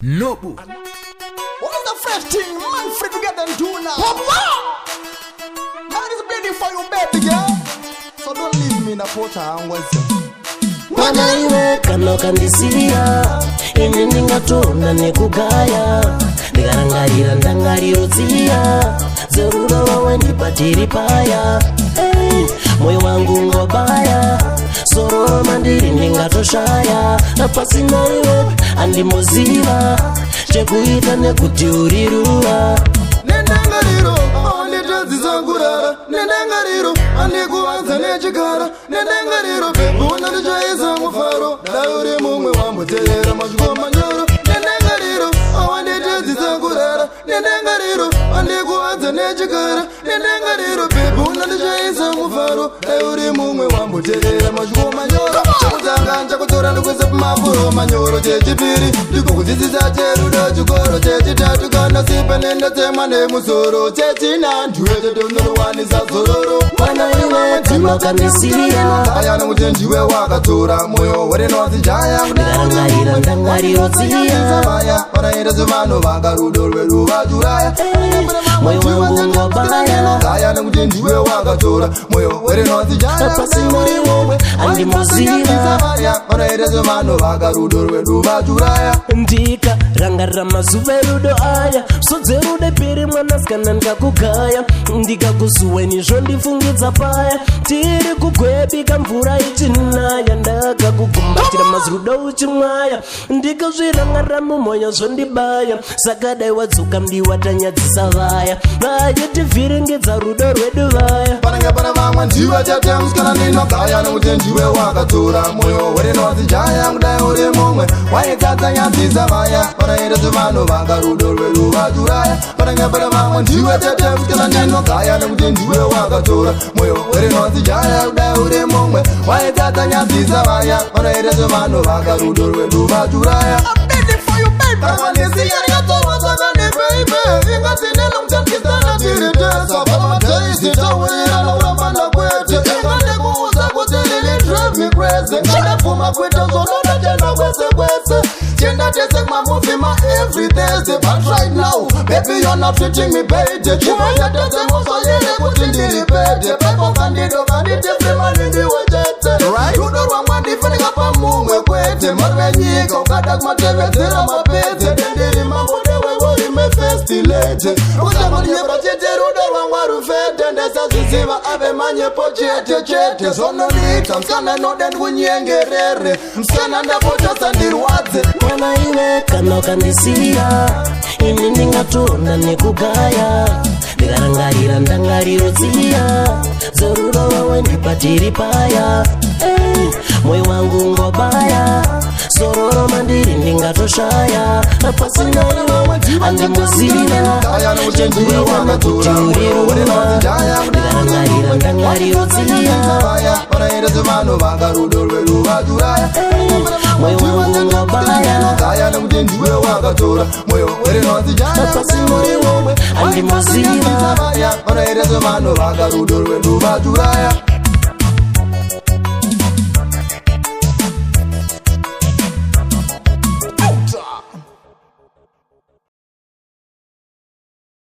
Nobu. What is the fresh thing? Man free to get them Nduna. Man is bleeding for you, baby girl. So don't leave me in a porter and Wednesday. Wanaiwe kano kandisiria ine ndingatona nekugaya ndikarangarira ndangariro dziya zerudo wawe ndipatiri paya moyo wangu ngobaya sororo mandiri ndingatoshaya pasina iwe andimuziva chekuita nekuti uriruva Nendangariro anditadzisangurara nendangariro andikuwanza nechigara nendangariro pebuna ndichaisa mufaro dai uri mumwe wamuteera masviko manyoro nendangariro awanditadzisangurara nendangariro andikuwanza nechigara nendangariro pebuna ndichaisa mufaro dai uri mumwe wamuteera masviko manyoro chekutanga chakutora ndikuisa pamafuro manyoro chechipiri ndikukudzidzisa cherudo chikoro chechitatu kana sipe nendatsemwa nemusoro chechina ndiwe chetonorowanisa zororo wanaiwe kano kandisiria aya nokuti ndiwe wakatora moyo werenozijaya ndikarangarira ndangariro dziya vaya vanoita sevanhu vanga rudo rwedu vajuraya moyo wangu ngobaya aya nokuti ndiwe wakatora moyo werenozijaya pasina iwe andimuziva vaya vanoita sevanhu vanga rudo rwedu vajuraya ndikarangarira mazuva erudo aya sodzerude piri mwanasikana ndikakugaya ndikakuzuweni zvondifungidza paya tiri kugwebika mvura ichinaya ndakakugumbatira mazurudo uchimwaya ndikazvirangarira mumwoyo zvondibaya saka dai wadzoka mdiwatanyadzisa vaya vayetivhiringidza rudo rwedu vaya panenge pana vamwe ndiwe chete musikana ndinogaya nokuti ndiwe wakatora moyo werenozijaya kudai uri mumwe waikadzanyadzisa vaya vanoita sevanhu vanga rudo rwedu vajuraya panenge pana vamwe ndiwe chete musikana ndinogaya nokuti ndiwe wakatora moyo werenozijaya kudai uri mumwe waikadzanyadzisa vaya vanoita sevanhu vanga rudo rwedu vajuraya Every Thursday, but right now, baby, you're not treating me bad. You want to tell them also, you're putting the bed. People can do it, everyone in the way. Right? You don't want to defend up a moon. We're waiting, but when you go, got that much of it, I'm a bed. Then they remember they were worried, my first delay. Who's the money, but you don't want to fed, and that's as you see, I've a man, you put your jet. So no need, I'm gonna know that when you get there, I'm standing up for just a little what's it. wanaiwe kano kandisiria ini ndingatona nekugaya ndikarangarira ndangariro dziya zerudo wawe ndipatiri paya moyo wangu ngobaya sororo mandiri ndingatoshaya pasina iwe andimuziva chekuita nekuti uriruva ndikarangarira ndangariro dziya vanoita sevanhu vanga rudo rwedu vajuraya moyo wangu ngobaya aya nokuti ndiwe wakatora moyo werenozijaya pasina iwe andimuziva vanoita sevanhu vanga rudo rwedu vajuraya